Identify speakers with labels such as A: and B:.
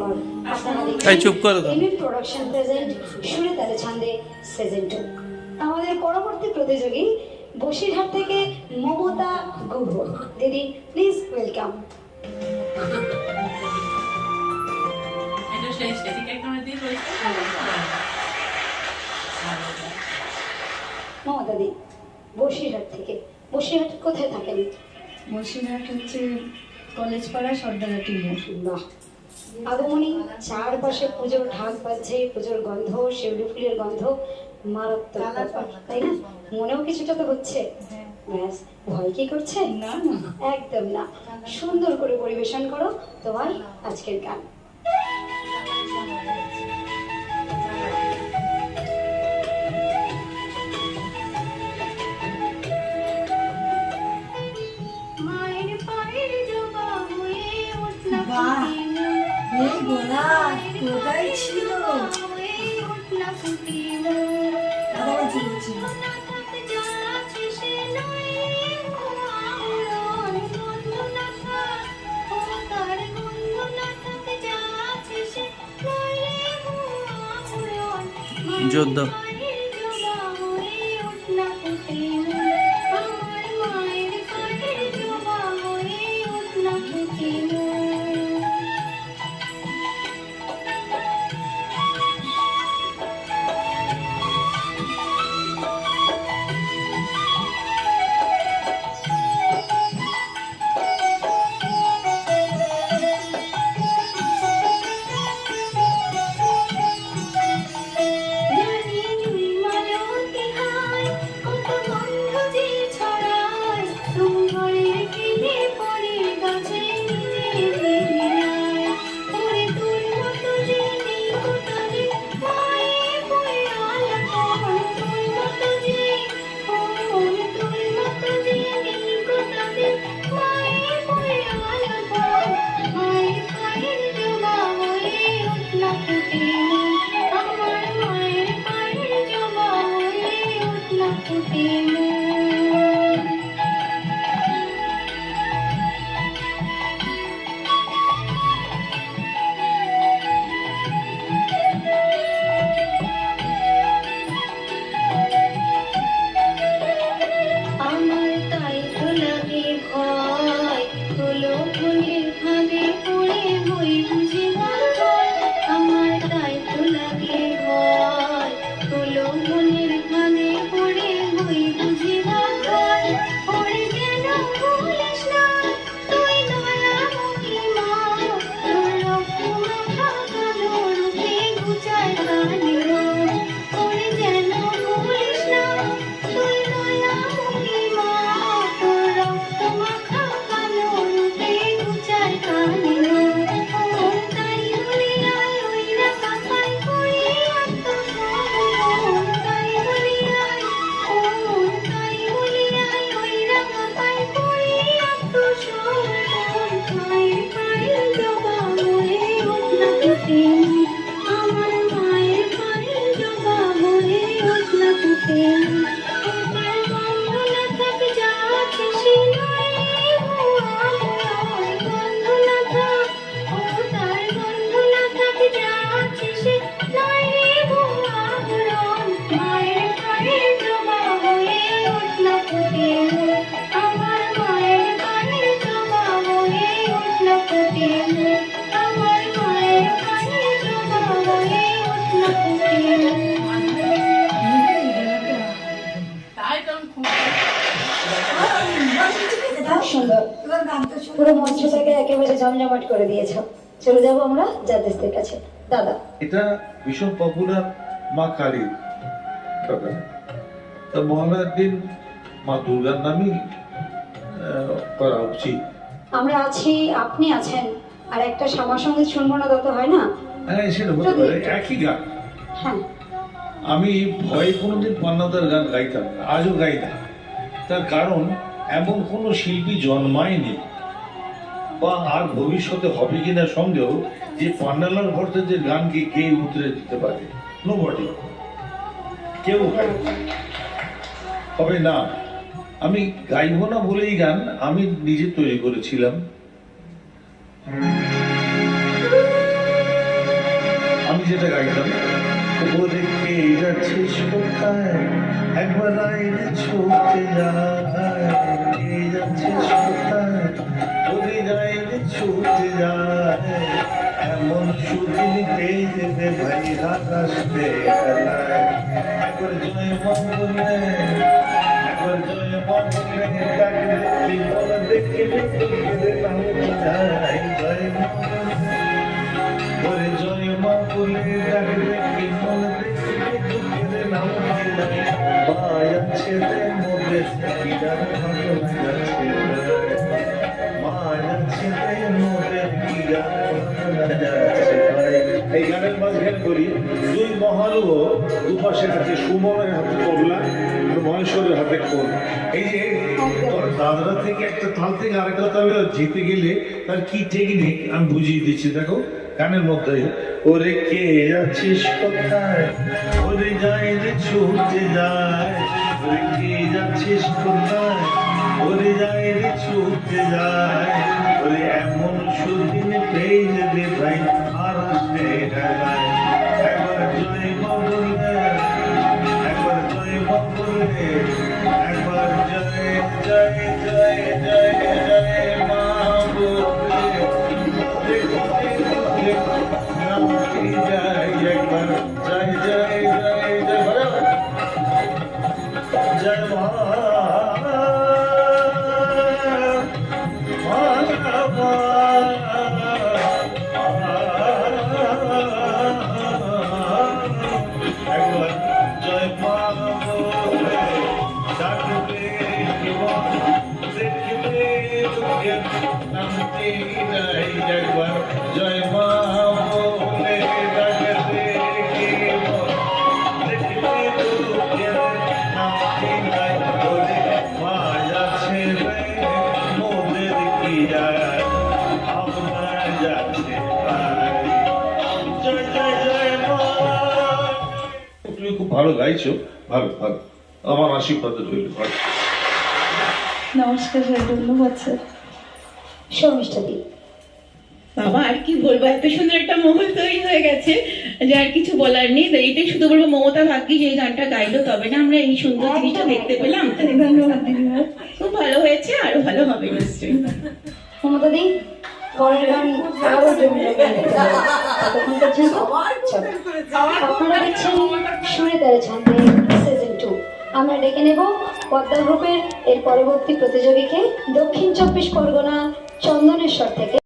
A: এরপর আপনারা
B: এই চুপ করো তো।
A: দেখবেন প্রোডাকশন প্রেজেন্ট সুরে তালে ছন্দে সিজন 2। আমাদের পরবর্তী প্রতিযোগী বসিরহাট থেকে মমতা গুহ। দিদি প্লিজ ওয়েলকাম। মমতা দি বসিরহাট থেকে, বসিরহাট কোথায় থাকেন?
C: বসিরহাট হচ্ছে কলেজ পাড়া সর্দারহাটি মোড়।
A: বাহ, আগমনী চারপাশে পুজোর ঢাক বাজছে, পুজোর গন্ধ, শিউলি ফুলের গন্ধ, মারাত্মক ব্যাপার, তাই না? মনেও কিছুটা তো হচ্ছে। ব্যাস, ভয় কি করছে?
C: না না,
A: একদম না। সুন্দর করে পরিবেশন করো তোমার আজকের গান।
C: বাহ, এই গোলা কোথায় ছিল? দাদাবাজি হচ্ছে।
B: যোদ্ধা
A: সুন্দর, পুরো মঞ্চটাকে একেবারে জমজমাট করে দিয়েছ। চলে যাবো আমরা জাজেসদের কাছে। দাদা,
D: এটা ভীষণ পপুলার মা কালীর কথা। তা মহালয়ার দিন মা দুর্গার নামই করা উচিত।
A: আমরা আছি, আপনি আছেন, আর একটা শ্যামা সঙ্গীত শুনবো না, তত হয় না?
D: হ্যাঁ, সেটা হতে পারে, একই গান।
A: হ্যাঁ,
D: আমি ভয়ে কোনোদিন পান্নাদার গান গাইতাম না, আজও গাই না। তার কারণ এমন কোনো শিল্পী জন্মায়নি বা আর ভবিষ্যতে হবে কিনা সন্দেহ যে পান্নালাল ভট্টাচার্যের গানকে কে উতরে দিতে পারে। নোবডি, কেউ হবে না। আমি গাইব না বলেই গান আমি নিজে তৈরি করেছিলাম। যেটা গাইতাম, ওরে কে যাচ্ছিস কোথায়, একবার আইনে ছুটে যায়, কে যাচ্ছিস কোথায়, ওরে আইনে ছুটে যায়, এমন সুদিন পেয়ে যেতে ভাই আকাশ বেলায়, একবার জয় মা বলে, একবার জয় মা বলে, তাকে দেখি বলে দেখে দেখে নাম যায়, জয় মা ওরে জয় মা বলে ডাকে দেখি বলে দেখে দেখে নাম যায়, ভাই আছে রে মোরে কিরার ভালো যাচ্ছে, মা যাচ্ছে রে মোরে কিরার ভালো যাচ্ছে। এই গানের মাঝখানে করি, দুই মহারুহ দুপাশে হাতে সুমনের হাতে করলা, মহেশ্বরের হাতে কোল। এই যে দাদরা থেকে একটা তাল থেকে আরেকটা তালে জিতে গেলে তার কি টেকনিক আমি বুঝিয়ে দিচ্ছি। দেখো গানের মধ্যে, ওরে কে যাচ্ছিস কোথায়, ওরে যাই রে ছুটে যায়, ওরে কে যাচ্ছিস কোথায়, ওরে যাই রে ছুটে যায়, ওরে এমন সুদিন পেয়ে যাবে ভাই আর আসবে গেলায়, একবার জয় মা বললে, একবার জয় মা বললে, একবার জয় জয় জয় জয় জয় মা বললে, জয় একবার জয় জয় জয় জয় জয় মা একবার জয় মা বলে ডাকবে দেখবে নামতে যাই, একবার জয় মা বলে ডাকবে দেখবে নামতে যাই, বলে মা যাচ্ছে রে মোদের কি যায়, আপনার যাচ্ছে জয় জয় জয় মা। তুমি খুব ভালো গাইছো, ভালো ভালো, আমার আশীর্বাদ রইল।
C: নমস্কার স্যার, ধন্যবাদ স্যার।
A: শর্মিষ্ঠা দি,
E: বাবা আর কি বলবো, এত সুন্দর একটা মহল তৈরি হয়ে গেছে যে আর কিছু বলার নেই। এটাই শুধু বলবো, মমতা ভাগ্যি যে এই গানটা গাইলো, তবে না আমরা এই সুন্দর জিনিসটা দেখতে পেলাম।
C: ধন্যবাদ দিদিভাই।
E: খুব ভালো হয়েছে, আরো ভালো হবে নিশ্চয়ই।
A: মমতা দি, পরের গান আরো জমিয়ে ততক্ষণ পর্যন্ত আপনারা দেখছেন সুরে তারে ছন্দে সিজন 2। আমরা ডেকে নেব পদ্মা গ্রুপের এর পরবর্তী প্রতিযোগীকে দক্ষিণ 24 পরগনা চন্দনেশ্বর থেকে।